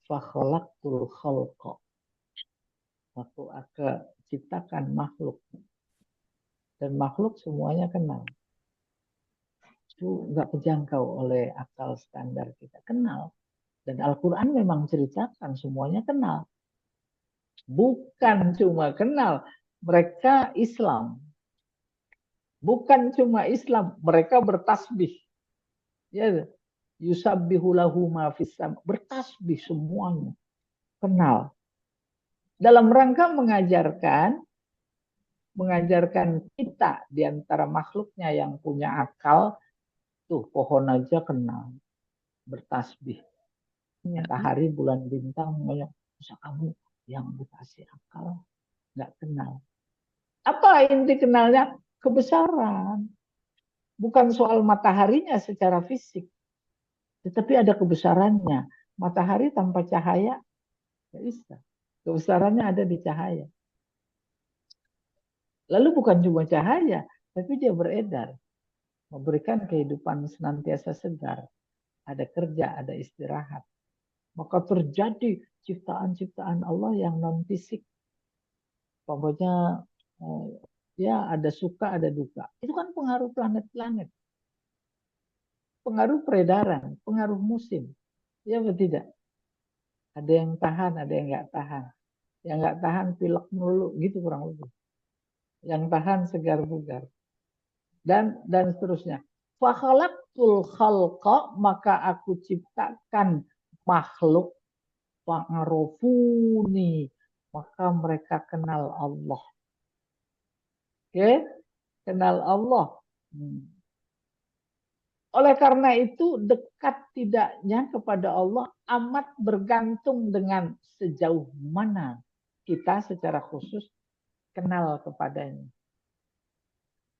[SPEAKER 1] Fakhalaqtul khalqa. Aku akan ciptakan makhluk. Dan makhluk semuanya kenal. Itu nggak terjangkau oleh akal standar kita. Kenal. Dan Al-Quran memang ceritakan semuanya kenal. Bukan cuma kenal. Mereka Islam. Bukan cuma Islam, mereka bertasbih. Ya, yusabbihu lahu ma fis sama. Bertasbih semuanya. Kenal. Dalam rangka mengajarkan kita di antara makhluknya yang punya akal, tuh pohon aja kenal. Bertasbih. Matahari, bulan, bintang, semuanya. Masa kamu yang dikasih akal nggak kenal? Apa inti kenalnya? Kebesaran. Bukan soal mataharinya secara fisik, tetapi ada kebesarannya. Matahari tanpa cahaya nggak bisa. Kebesarannya ada di cahaya. Lalu bukan cuma cahaya, tapi dia beredar, memberikan kehidupan senantiasa segar. Ada kerja, ada istirahat. Maka terjadi ciptaan-ciptaan Allah yang non fisik. Pokoknya ya ada suka, ada duka. Itu kan pengaruh planet-planet. Pengaruh peredaran, pengaruh musim. Ya atau tidak? Ada yang tahan, ada yang nggak tahan. Yang nggak tahan pilek melulu, gitu kurang lebih. Yang tahan segar bugar. Dan seterusnya. Fakhalaqtul khalqa, maka aku ciptakan makhluk. Fa'arofuni, maka mereka kenal Allah. Oke? Kenal Allah. Oleh karena itu, dekat tidaknya kepada Allah amat bergantung dengan sejauh mana kita secara khusus kenal kepadanya.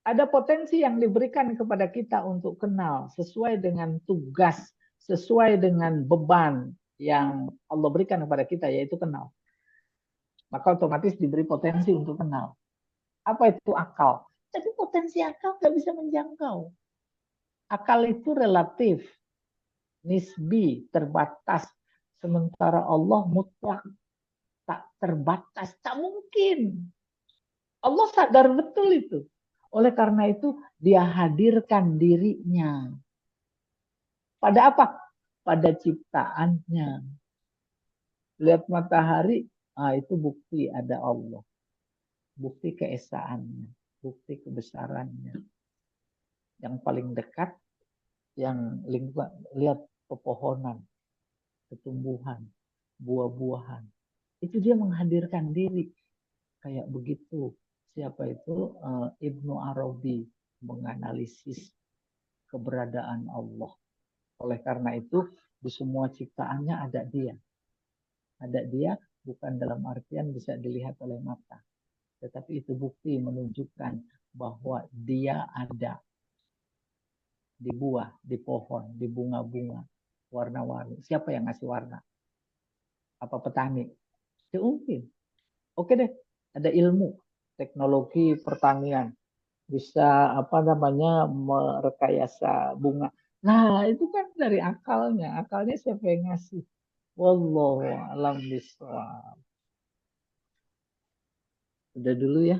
[SPEAKER 1] Ada potensi yang diberikan kepada kita untuk kenal sesuai dengan tugas, sesuai dengan beban yang Allah berikan kepada kita, yaitu kenal. Maka otomatis diberi potensi untuk kenal. Apa itu akal? Tapi potensi akal nggak bisa menjangkau. Akal itu relatif, nisbi, terbatas. Sementara Allah mutlak, tak terbatas, tak mungkin. Allah sadar betul itu. Oleh karena itu, dia hadirkan dirinya. Pada apa? Pada ciptaannya. Lihat matahari, itu bukti ada Allah. Bukti keesaannya, bukti kebesarannya. Yang paling dekat, yang lingkungan, lihat pepohonan, tumbuhan, buah-buahan. Itu dia menghadirkan diri. Kayak begitu. Siapa itu? Ibnu Arabi menganalisis keberadaan Allah. Oleh karena itu, di semua ciptaannya ada dia. Ada dia bukan dalam artian bisa dilihat oleh mata. Tetapi itu bukti menunjukkan bahwa dia ada. Di buah, di pohon, di bunga-bunga, warna-warni. Siapa yang ngasih warna? Apa petani? Tidak mungkin. Oke deh, ada ilmu, teknologi pertanian, bisa merekayasa bunga. Nah, itu kan dari akalnya. Akalnya siapa yang ngasih? Wallahu a'lam bishawab. Udah dulu ya.